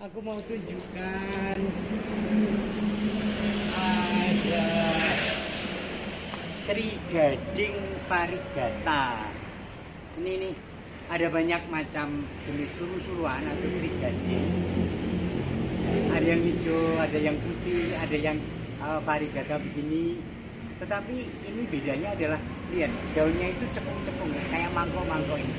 Aku mau tunjukkan ada Sri Gading Varigata. Ini nih ada banyak macam jenis suru-suruan atau Sri Gading. Ada yang hijau, ada yang putih, ada yang varigata begini. Tetapi ini bedanya adalah lihat daunnya itu cekung-cekung ya, kayak mangkok-mangkok ini.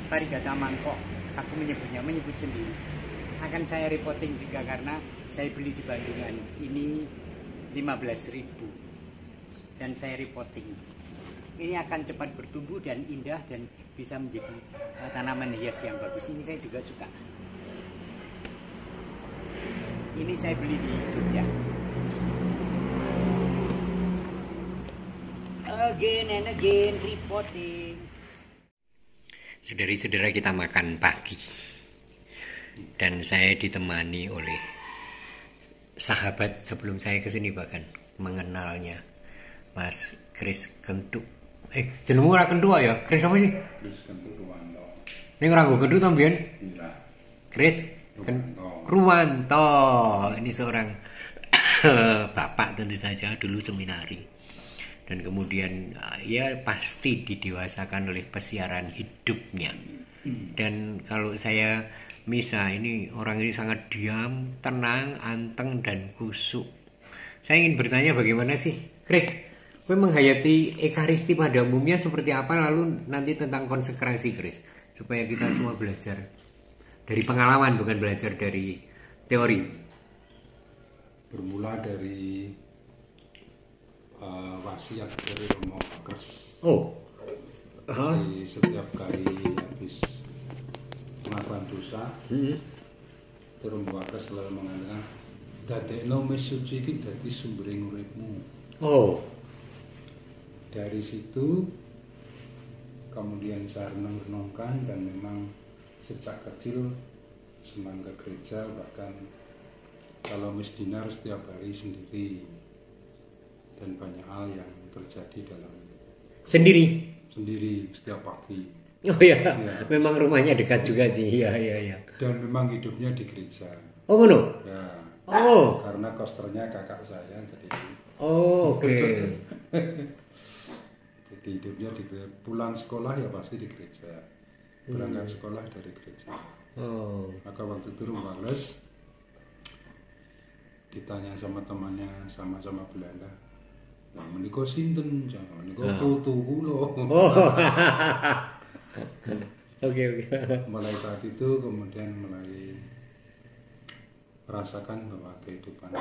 Varigata mangkok, aku menyebut sendiri. Akan saya reporting juga karena saya beli di Bandungan. Ini 15.000 dan saya reporting. Ini akan cepat bertumbuh dan indah dan bisa menjadi tanaman hias yang bagus. Ini saya juga suka. Ini saya beli di Jogja. Again and again reporting. Saudari-saudara, kita makan pagi. Dan saya ditemani oleh sahabat sebelum saya kesini bahkan mengenalnya, Mas Kris Kentuk. Jenengmu ora Kentuk ya? Kris apa sih? Kris Kentuk Ruwanto. Ning ora nggo Kentuk to mbiyen? Iya. Kris Ruwanto. Ini seorang bapak tentu saja, dulu seminari. Dan kemudian ya pasti didewasakan oleh pesiaran hidupnya. Dan kalau saya Misa, ini orang ini sangat diam, tenang, anteng, dan kusuk. Saya ingin bertanya bagaimana sih, Kris, kowe menghayati Ekaristi pada umumnya seperti apa, lalu nanti tentang konsekrasi, Kris, supaya kita semua belajar dari pengalaman, bukan belajar dari teori. Bermula dari wasiat dari Romo Bakres. Oh, Jadi setiap kali habis melakukan dosa, Romo Bakres selalu mengatakan, dadekno wis suci iki dadi sumbering uripmu. oh, Dari situ kemudian saya renung-renungkan dan memang sejak kecil senang ke gereja, bahkan kalau mis dinar setiap hari sendiri, dan banyak hal yang terjadi dalam sendiri. setiap pagi. Oh ya, Ya. memang rumahnya dekat juga sih, iya. Dan memang hidupnya di gereja. Oh, ngono. Ya. Oh, Karena kosternya kakak saya, jadi oh, oke. jadi hidupnya di gereja. Pulang sekolah ya pasti di gereja. Berangkat sekolah dari gereja. Oh, Maka waktu itu Rumales ditanya sama temannya sama-sama Belanda. Nah, menika sinten? Jangan menika putu kula. oh, oke. Mulai saat itu kemudian mulai merasakan bahwa kehidupan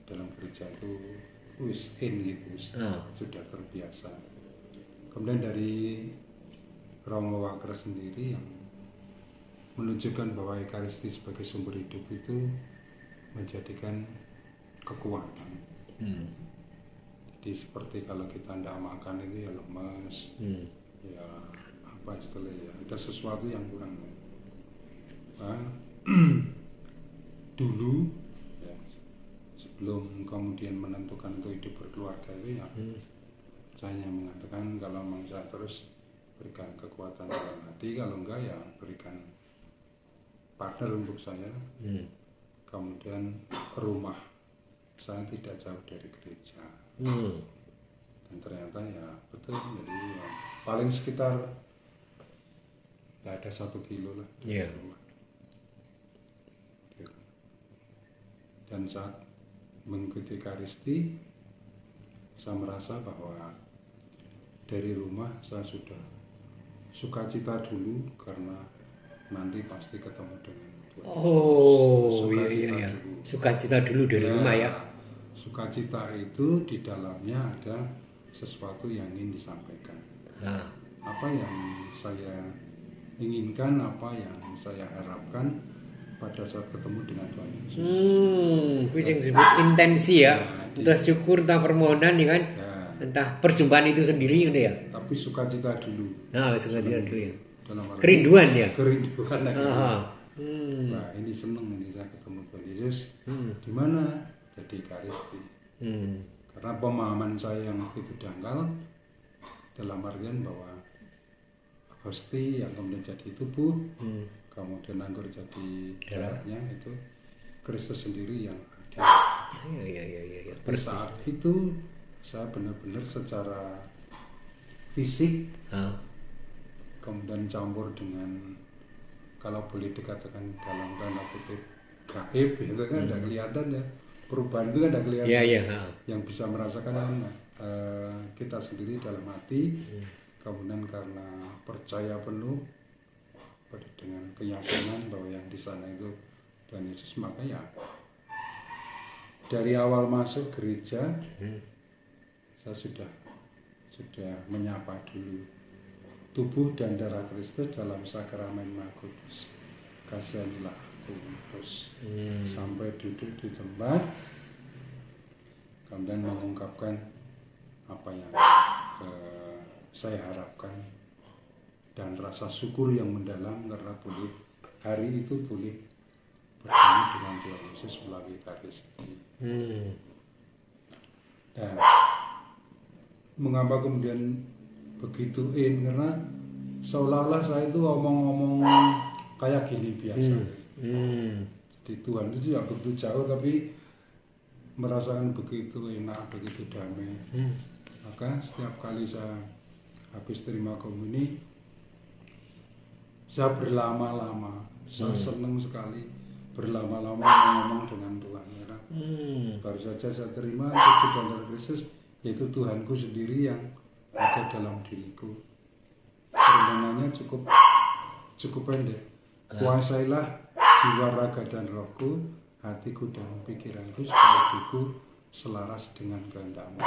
dalam gereja itu wis gitu, sudah terbiasa. Kemudian dari Romo Bakres sendiri yang menunjukkan bahwa Ekaristi sebagai sumber hidup itu menjadikan kekuatan. Jadi seperti kalau kita tidak makan itu ya lemes, ya apa istilahnya, ya ada sesuatu yang kurang. Dulu ya, sebelum kemudian menentukan untuk hidup berkeluarga itu ya saya yang mengatakan kalau memang saya terus berikan kekuatan dalam hati, kalau enggak ya berikan partner untuk saya. Kemudian rumah saya tidak jauh dari gereja. Dan ternyata ya betul, jadi ya, paling sekitar ya ada 1 kilo lah dari rumah. Dan saat mengikuti Ekaristi, saya merasa bahwa dari rumah saya sudah sukacita dulu karena nanti pasti ketemu dengan Tuhan. Oh, iya. Sukacita dulu dari rumah ya. Sukacita itu di dalamnya ada sesuatu yang ingin disampaikan. Apa yang saya inginkan, apa yang saya harapkan pada saat ketemu dengan Tuhan Yesus. Kuwi sing disebut intensi ya. Entah syukur, entah permohonan ya kan. Entah perjumpaan itu sendiri gitu ya. Tapi sukacita dulu. Nah, sukacita dulu ya. Dalam arti Kerinduan ya. Kerinduan. Nah, ini seneng ini saya ketemu Tuhan Yesus. Di mana? Jadi Ekaristi. Karena pemahaman saya yang itu dangkal dalam artian bahwa pasti yang kemudian jadi tubuh, kemudian anggur jadi darahnya, itu Kristus sendiri yang hadir. Iya. Pada saat itu saya benar-benar secara fisik kemudian campur dengan, kalau boleh dikatakan dalam tanda kutip gaib, itu kan tidak kelihatan ya, perubahan itu kan tidak kelihatan. Yang bisa merasakan kita sendiri dalam hati, kemudian karena percaya penuh dengan keyakinan bahwa yang di sana itu Tuhan Yesus, maka ya dari awal masuk gereja saya sudah menyapa dulu tubuh dan darah Kristus dalam sakramen Maha Kudus, kasihanilah aku. Terus sampai duduk di tempat, kemudian mengungkapkan apa yang saya harapkan dan rasa syukur yang mendalam karena boleh hari itu boleh bertemu dengan Tuhan Yesus melalui Ekaristi. Dan mengapa kemudian begitu karena seolah-olah saya itu omong-omong kayak gini biasa. Jadi Tuhan itu tidak begitu jauh, tapi merasakan begitu enak, begitu damai. Maka setiap kali saya habis terima komuni, saya berlama-lama, saya senang sekali berlama-lama ngomong dengan Tuhan. Ya. Baru saja saya terima tubuh dan darah Kristus, yaitu Tuhanku sendiri yang ada dalam diriku. Permenannya cukup pendek. Kuasailah jiwa, raga dan rohku, hatiku dan pikiranku, supaya hidupku selaras dengan kehendak-Mu.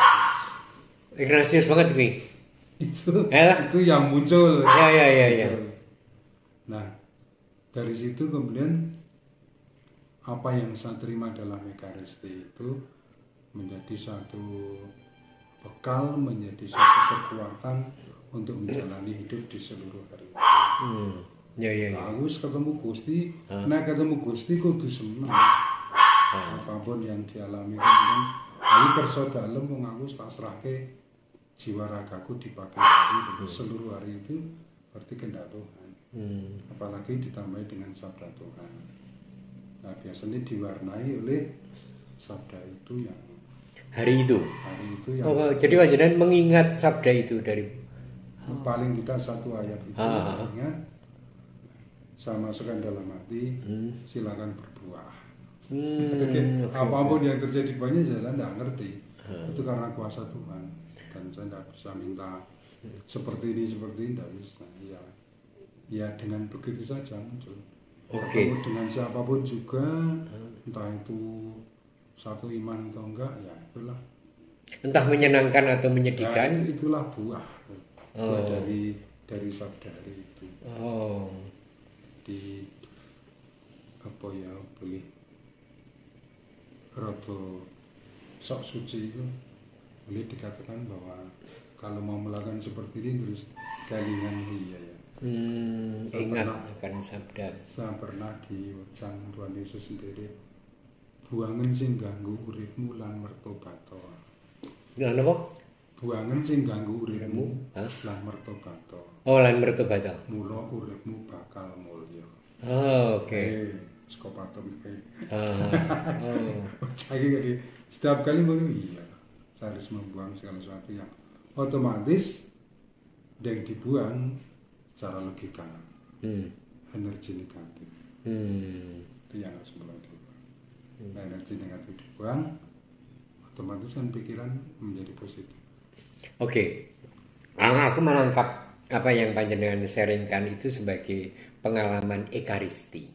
Ignatius banget nih. Itu yang muncul. Ya. Nah, dari situ kemudian apa yang saya terima dalam Ekaristi itu menjadi satu bekal, menjadi satu kekuatan untuk menjalani hidup di seluruh hari. Agus ketemu Gusti, ketemu Gusti kudu seneng. Apapun yang dialami kemudian, lalu kerso dalem wong Agus tak serahke jiwa ragaku di pagi hari, seluruh hari itu berarti kehendak Tuhan. Apalagi ditambah dengan sabda Tuhan. Nah, biasanya diwarnai oleh sabda itu yang hari itu yang jadi wajiban mengingat sabda itu dari paling tidak satu ayat itu ingat, saya masukkan dalam hati, silakan berbuah. Apapun yang terjadi banyak saya tidak ngerti, itu karena kuasa Tuhan, dan saya tidak bisa minta seperti ini tidak bisa. Ya dengan begitu saja muncul. Ketemu dengan siapapun juga, entah itu satu iman atau enggak, ya itulah. Entah menyenangkan atau menyedihkan. Ya, itulah buah dari sabda hari itu. Di apa ya, boleh roto sok suci itu boleh dikatakan bahwa kalau mau melakukan seperti ini terus kelingan ya. Ingat akan sabda. Saya pernah diucap Tuhan Yesus sendiri, buangan sing ganggu uripmu lan mertobato. Apa? Buangan sing ganggu uripmu lan mertobato. Lan mertobato. Mula uripmu bakal mulya. Oke. Skopatom iki. Jadi setiap kali saya harus membuang segala sesuatu yang otomatis yang dibuang secara logika, energi negatif. Itu yang harus mulai dibuang. Energi negatif dibuang, otomatis kan pikiran menjadi positif. Oke. Aku menangkap apa yang panjenengan sharingkan itu sebagai pengalaman Ekaristi.